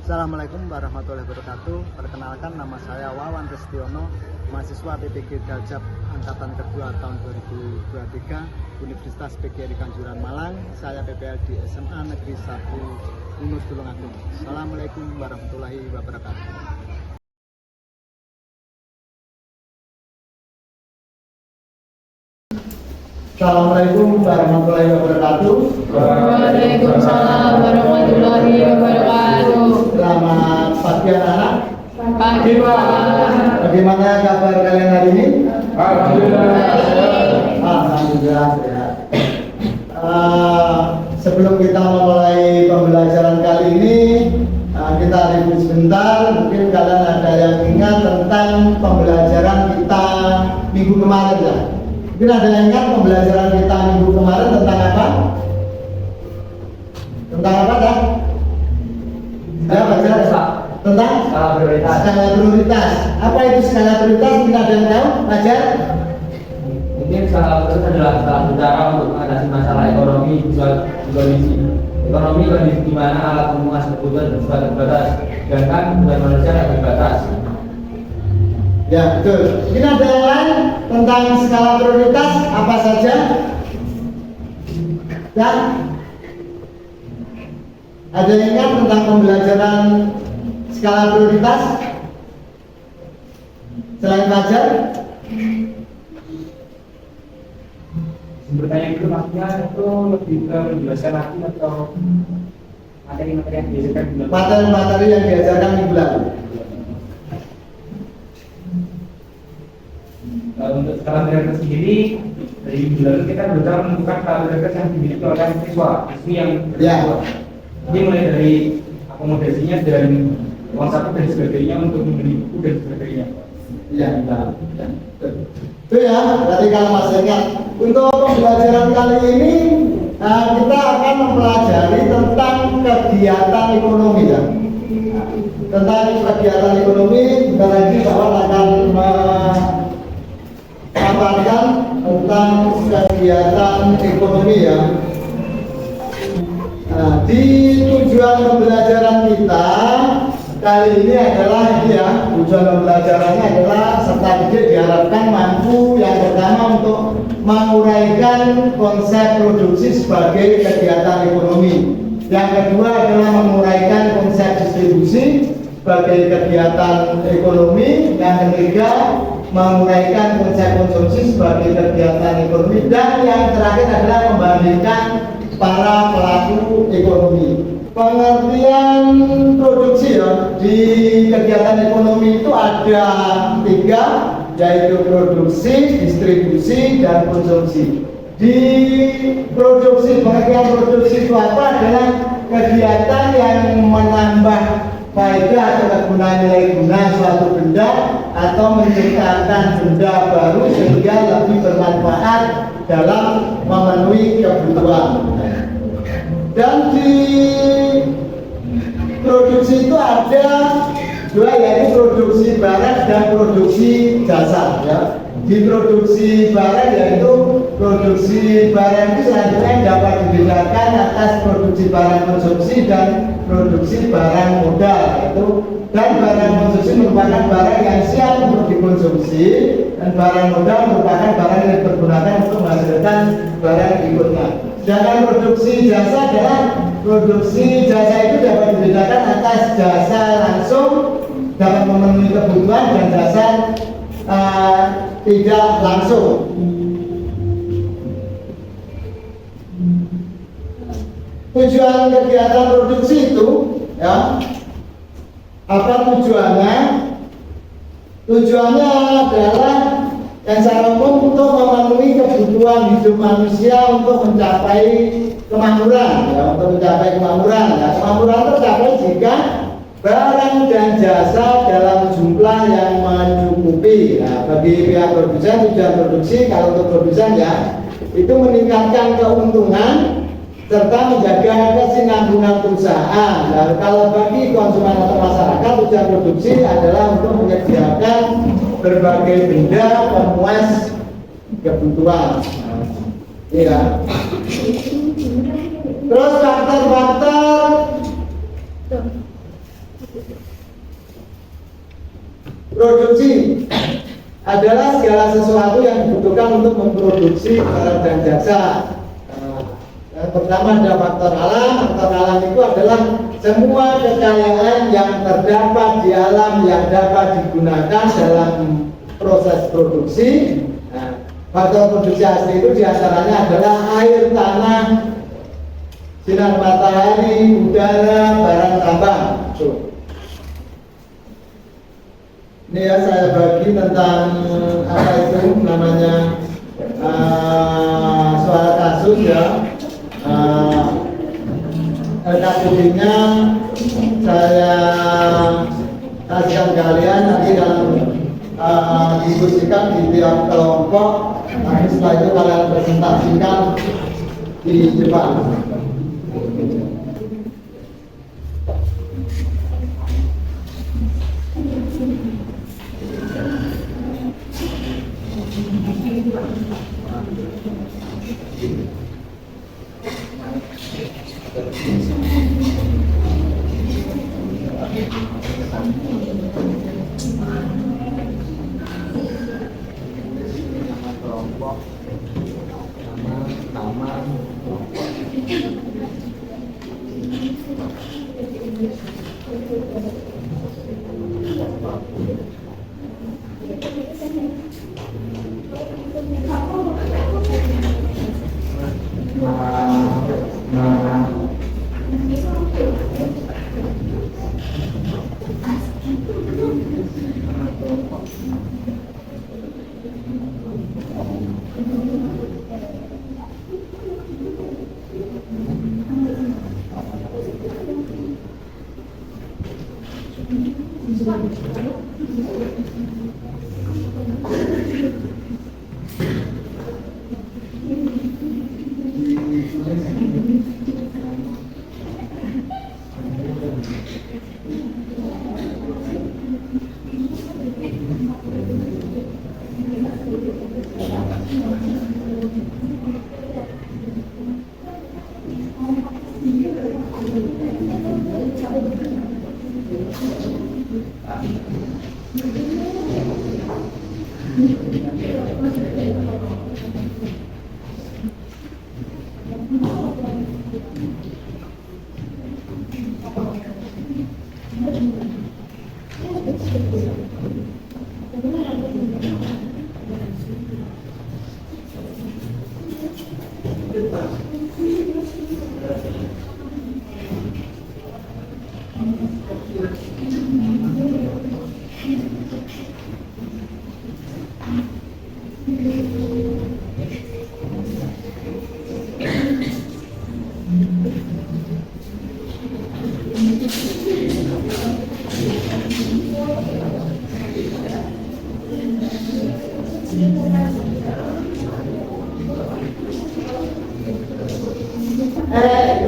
Assalamualaikum warahmatullahi wabarakatuh. Perkenalkan, nama saya Wawan Restiono, mahasiswa PPG Galjab angkatan kedua tahun 2023 Universitas PGRI Kanjuran Malang. Saya PPL di SMA Negeri 1 Unus Tulungagung. Assalamualaikum warahmatullahi wabarakatuh. Assalamualaikum warahmatullahi wabarakatuh. Waalaikumsalam warahmatullahi wabarakatuh. Selamat pagi anak-anak. Pagi Pak. Bagaimana kabar kalian hari ini? Alhamdulillah. Alhamdulillah ya. Sebelum kita memulai pembelajaran kali ini, kita review sebentar. Mungkin kalian ada yang ingat tentang pembelajaran kita minggu kemarin ya. Mungkin ada yang ingat pembelajaran kita minggu kemarin tentang apa? Tentang apa dah? Ya, baca tentang skala prioritas. Skala prioritas. Apa itu skala prioritas? Mungkin ada yang tahu? Ajar? Mungkin skala prioritas adalah salah satu cara untuk mengatasi masalah ekonomi kondisi. Ekonomi kondisi di mana alat pemenuhan kebutuhan bersifat terbatas, sedangkan kebutuhan manusia tidak terbatas. Ya, betul. Mungkin ada yang lain tentang skala prioritas apa saja? Ya? Ada yang ingat tentang pembelajaran skala prioritas selain Fajar? Bertanya itu maksudnya itu lebih ke menjelaskan lagi atau materi-materi yang diajarkan di Materi-materi yang diajarkan minggu lalu. Untuk skala prioritas sendiri dari minggu lalu kita berusaha menentukan skala prioritas yang dimiliki oleh siswi yang Ya. Ini mulai dari akomodasinya dan uang saku dan sebagainya untuk membeli buku dan sebagainya. Ya, itu ya. Berarti kalau masih ingat, untuk pembelajaran kali ini kita akan mempelajari tentang kegiatan ekonomi ya. Tentang kegiatan ekonomi, bentar lagi Bapak akan memaparkan tentang kegiatan ekonomi ya. Di tujuan pembelajaran kita kali ini adalah tujuan pembelajarannya adalah serta didik diharapkan mampu yang pertama untuk menguraikan konsep produksi sebagai kegiatan ekonomi. Yang kedua adalah menguraikan konsep distribusi sebagai kegiatan ekonomi. Yang ketiga menguraikan konsep konsumsi sebagai kegiatan ekonomi. Dan yang terakhir adalah membandingkan para pelaku ekonomi. Pengertian produksi ya di kegiatan ekonomi itu ada 3, yaitu produksi, distribusi, dan konsumsi. Di produksi, pengertian produksi itu apa? Adalah kegiatan yang menambah faedah atau kegunaan nilai guna suatu benda atau menciptakan benda baru sehingga lebih bermanfaat dalam memenuhi kebutuhan. Dan di produksi itu ada 2, yaitu produksi barang dan produksi jasa ya. Di produksi barang yaitu produksi barang itu selanjutnya dapat dibedakan atas produksi barang konsumsi dan produksi barang modal yaitu, dan barang konsumsi merupakan barang yang siap untuk dikonsumsi dan barang modal merupakan barang yang dipergunakan untuk menghasilkan barang berikutnya. Sedangkan produksi jasa adalah produksi jasa itu dapat dibedakan atas jasa langsung dapat memenuhi kebutuhan dan jasa tidak langsung. Tujuan kegiatan produksi itu ya, apa tujuannya? Tujuannya adalah yang secara umum untuk memenuhi kebutuhan hidup manusia untuk mencapai kemakmuran ya, untuk mencapai kemakmuran ya. Kemakmuran tercapai jika barang dan jasa dalam jumlah yang mencukupi. Nah, bagi pihak produsen, tujuan produksi kalau untuk produsen ya itu meningkatkan keuntungan serta menjaga kesinambungan perusahaan. Nah, kalau bagi konsumen atau masyarakat, tujuan produksi adalah untuk menyediakan berbagai benda pemuas kebutuhan. Iya. Terus faktor-faktor Produksi adalah segala sesuatu yang dibutuhkan untuk memproduksi barang dan jasa. Yang pertama ada faktor alam. Faktor alam itu adalah semua kekayaan yang terdapat di alam yang dapat digunakan dalam proses produksi. Nah, faktor produksi asli itu diantaranya adalah air, tanah, sinar matahari, udara, barang tambang. Ini ya saya bagi tentang apa itu namanya soal kasus ya. LKPD-nya saya kasihkan kalian nanti dalam diskusikan di tiap kelompok. Nanti setelah itu kalian presentasikan di depan.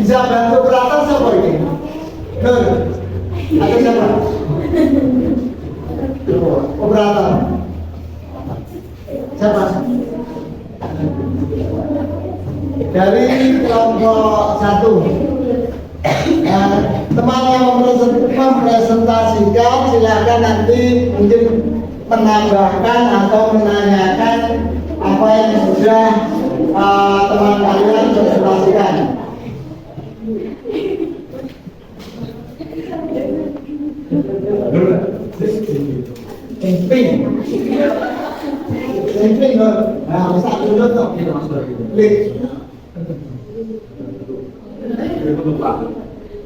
Bisa bantu operator siapa ini? Nur, atau siapa? Operator siapa? Dari kelompok 1. Teman yang mempresentasikan silakan nanti mungkin menambahkan atau menanyakan apa yang sudah teman kalian presentasikan. Ping, nah, bisa dulu tuh.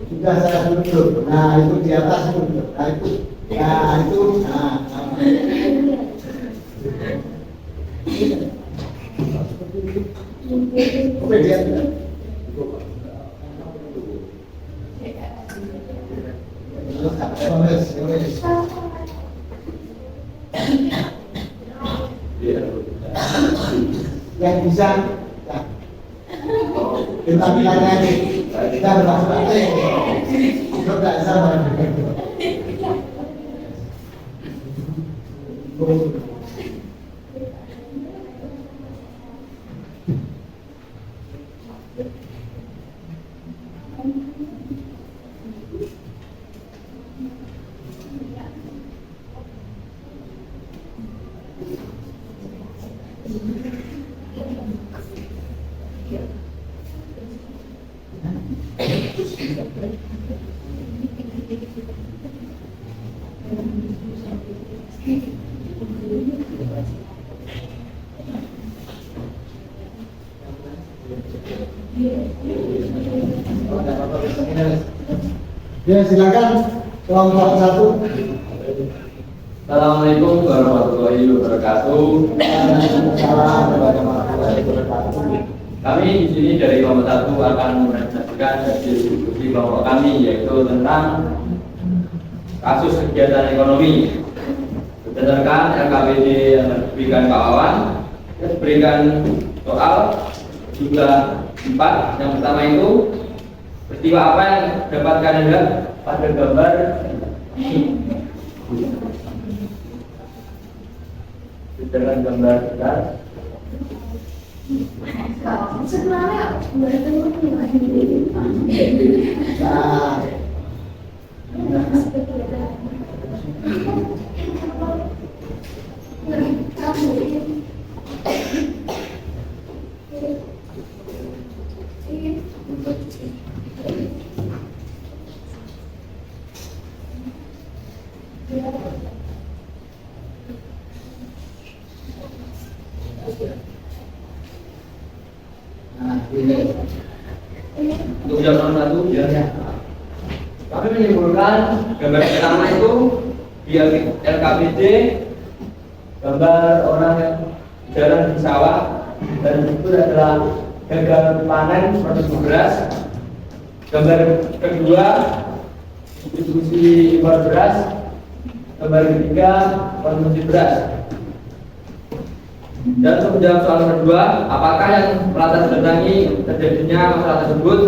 Sudah saya duduk. Nah, itu di atas dulu. Nah, itu. Nah, itu. Nah. Oke, dia. Yang bisa kita bilangnya kita bermaksud tidak sama. Ya silakan kelompok satu. Assalamualaikum warahmatullahi wabarakatuh. Salam warahmatullahi wabarakatuh. Kami di sini dari kelompok satu akan menyampaikan diskusi kelompok kami yaitu tentang kasus kegiatan ekonomi berdasarkan LKPD yang diberikan Pak Wawan. Kita berikan soal jumlah 4. Yang pertama itu peristiwa apa yang dapat kalian lihat pada gambar ini. Berdasarkan gambar besar. Nah, ini Untuk jam 1 ya. Kami menyimpulkan gambar pertama itu di LKPD gambar orang yang jalan di sawah dan itu adalah gagal panen produksi beras. Gambar kedua distribusi impor beras. Gambar ketiga konsumsi beras. Dan untuk menjawab soal kedua, apakah yang melatar belakangi terjadinya masalah tersebut?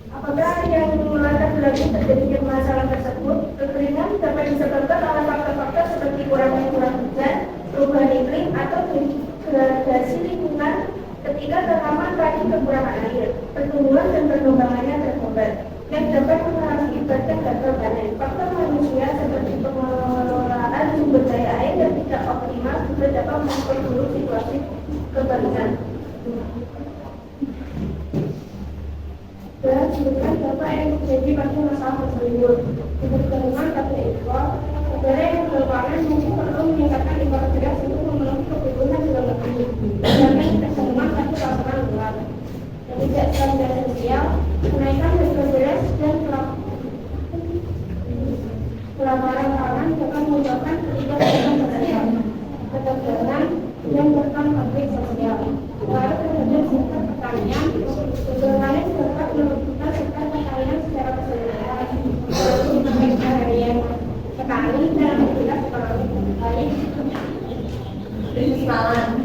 Apakah yang melatar belakangi terjadinya masalah tersebut? Kekeringan dapat disebabkan oleh faktor-faktor seperti kurangnya curah hujan, perubahan iklim, atau degradasi lingkungan ketika tanaman tadi kekurangan air, pertumbuhan dan perkembangannya terhambat, yang dapat mengakibatkan gagal panen. Faktor manusia seperti pengelolaan sumber daya air yang tidak optimal juga dapat memperburuk situasi kekeringan. Dan sebutkan dampak yang terjadi pada masalah tersebut. Untuk kekeringan kata ekspor, negara yang berpangan mungkin perlu meningkatkan impor beras untuk memenuhi kebutuhan dalam negeri. Sedangkan kekeringan satu laporan luar. Ketidakstabilan sosial, kenaikan harga beras dan kelaparan pangan dapat menyebabkan ketidakstabilan sosial, ketegangan dan bahkan konflik sosial. Lalu terhadap sektor pertanian, ketegangan dapat merugikan sektor pertanian secara keseluruhan, harian petani dan aktivitas ekonomi petani. Bisnis pangan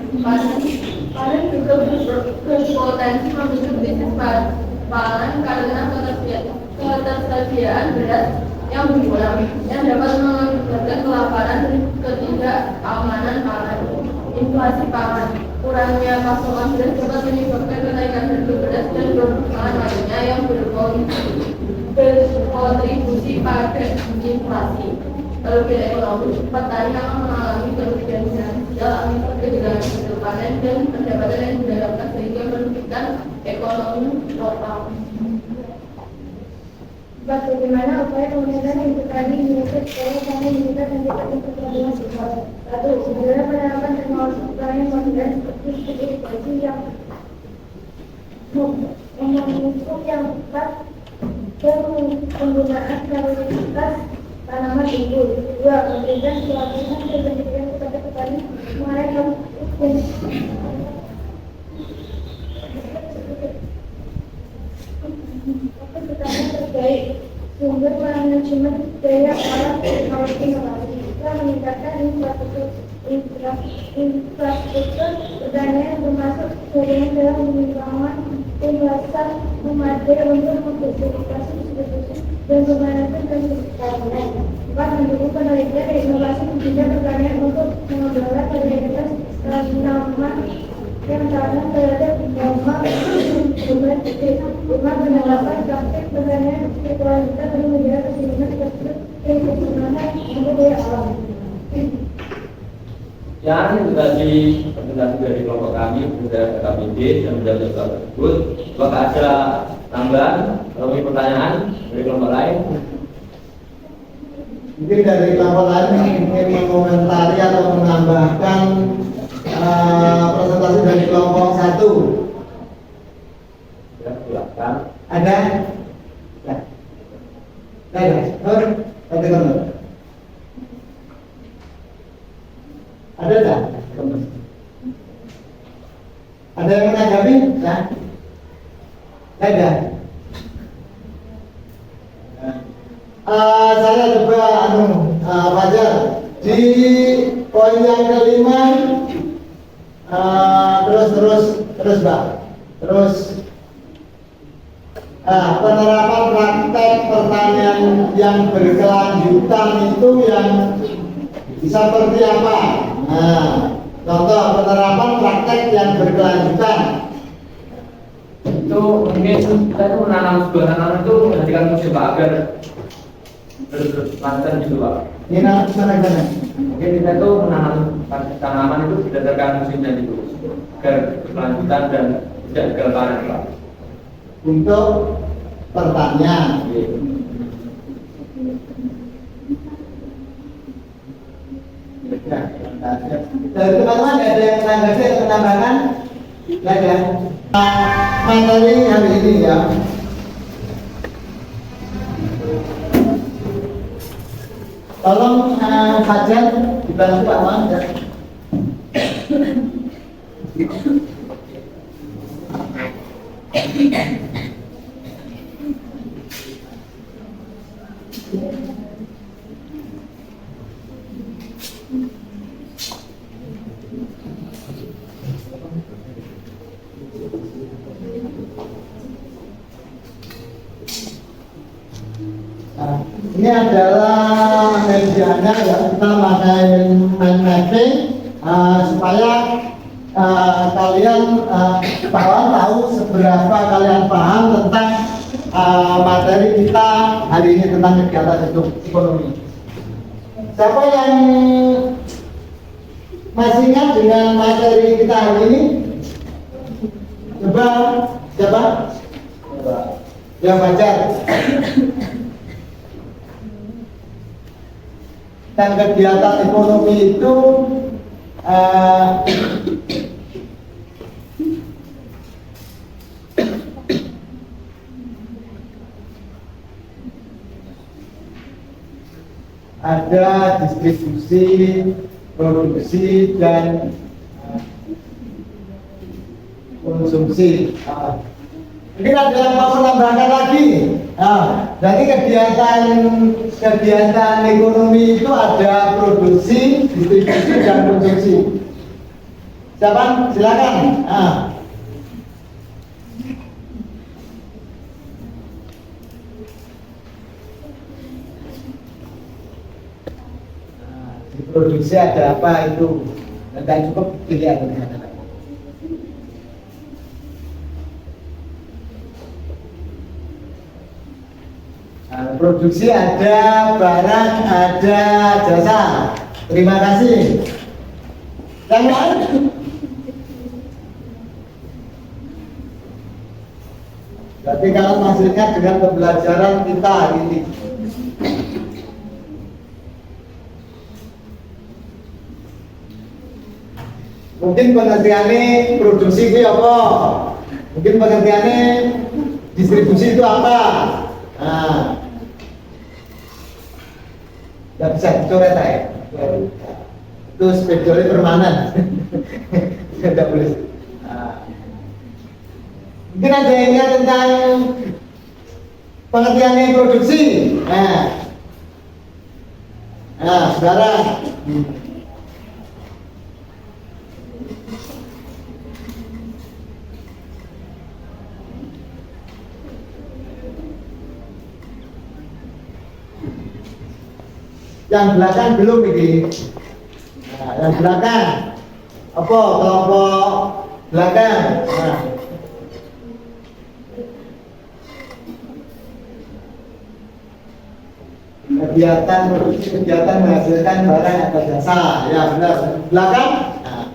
juga berpotensi memicu bisnis pangan karena ketersediaan beras yang berkurang, yang dapat mengakibatkan kelaparan dan ketidakamanan pangan. Inflasi pangan, kurangnya pasokan beras dapat menyebabkan kenaikan harga beras dan produk pangan lainnya yang berkontribusi pada inflasi. Lalu bila ekonomi, petani akan mengalami kerugian finansial akibat kehilangan hasil panen dan pendapatan yang didapatkan sehingga merugikan ekonomi lokal. Bagaimana upaya pemerintah yang petani Indonesia supaya kami meningkat dan tidak memperluas sosial? Satu, segera penerapan teknologi pertanian modern seperti irigasi yang memupuk yang tepat dan penggunaan varietas tanaman unggul. Dua, memberikan pelatihan dan pendidikan kepada petani mengenai petani terbaik, sumber manajemen daya alat teknologi inovasi, dan meningkatkan infrastruktur pertanian termasuk jaringan dalam pengembangan pembahasan memadai untuk memfasilitasi distribusi dan pemanasan dan pertanian. Empat, mendukung penelitian dan inovasi di bidang pertanian untuk mengembangkan varietas tanaman yang tahan terhadap hama Umat menyalahkan praktek berhanya spiritualitas dan media kesimpulan tersebut yang kesempurnaan untuk daya alam. Yang itu tadi presentasi dari kelompok kami, dari KPD dan menjawab soal tersebut. Apakah ada tambahan atau pertanyaan dari kelompok lain? Mungkin dari kelompok lain yang ingin mengomentari atau menambahkan presentasi dari kelompok 1. Ya, silakan. Ada? Ya. Ada. Ada tak? Ada yang menanggapi? Ya. Ada. Saya coba Fajar di poin yang kelima terus Mbak penerapan praktek pertanian yang berkelanjutan itu yang seperti apa? Contoh penerapan praktek yang berkelanjutan Itu mungkin kita itu menanam sebuah tanaman itu menjadikan musim Pak agar berlanjut gitu Pak. ini mana? Mungkin kita itu menanam tanaman itu berdasarkan musimnya itu agar berkelanjutan dan tidak gagal panen Pak. Untuk pertanian. Ya, dari teman-teman ada yang menanggapi atau menambahkan? Tidak ada. Materi hari ini ya. Tolong Fajar dibantu Pak Wan. Ini adalah medianya ya, kita pakai mind mapping supaya kalian tahu seberapa kalian paham tentang materi kita hari ini tentang kegiatan hidup ekonomi. Siapa yang masih ingat dengan materi kita hari ini? Coba siapa? Ya Fajar. Dan kegiatan ekonomi itu ada distribusi, produksi, dan konsumsi. Mungkin ada yang mau menambahkan lagi. Jadi kegiatan ekonomi itu ada produksi, distribusi, dan konsumsi. Siapa? Silakan. Di produksi ada apa itu? Dan cukup dilihat dengan apa. Produksi ada barang, ada jasa. Terima kasih. Yang lain? Berarti kalau masih ingat dengan pembelajaran kita hari ini. Mungkin pengertiannya produksi itu apa? Mungkin pengertiannya distribusi itu apa? Tidak bisa dicoret ya. Itu spesialnya permanen. Tidak boleh. Mungkin ada yang ingat tentang pengertiannya produksi. Saudara. Yang belakang belum ini. Yang belakang apa kelompok belakang? kegiatan menghasilkan barang atau jasa. Ya benar. Belakang. Nah.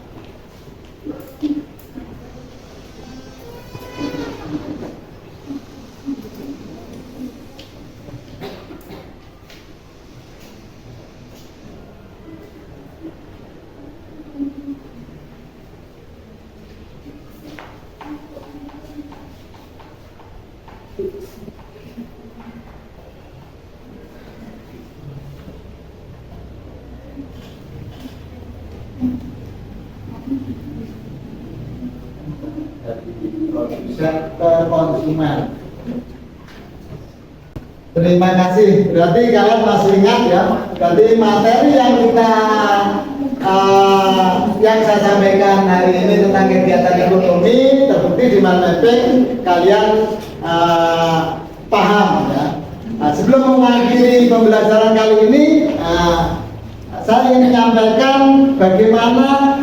Sektor konsumen. Terima kasih. Berarti kalian masih ingat ya. Berarti materi yang saya sampaikan hari ini tentang kegiatan ekonomi terbukti di mind mapping kalian paham ya. Nah, sebelum mengakhiri pembelajaran kali ini, saya ingin menyampaikan bagaimana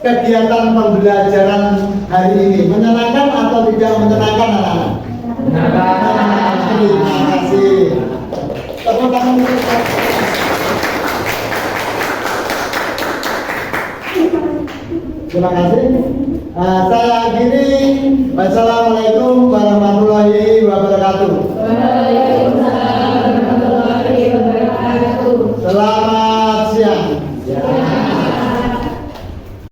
kegiatan pembelajaran hari ini. Menyenangkan atau tidak menyenangkan anak-anak? Menyenangkan. Terima kasih. Tepuk tangan. Terima kasih. Saya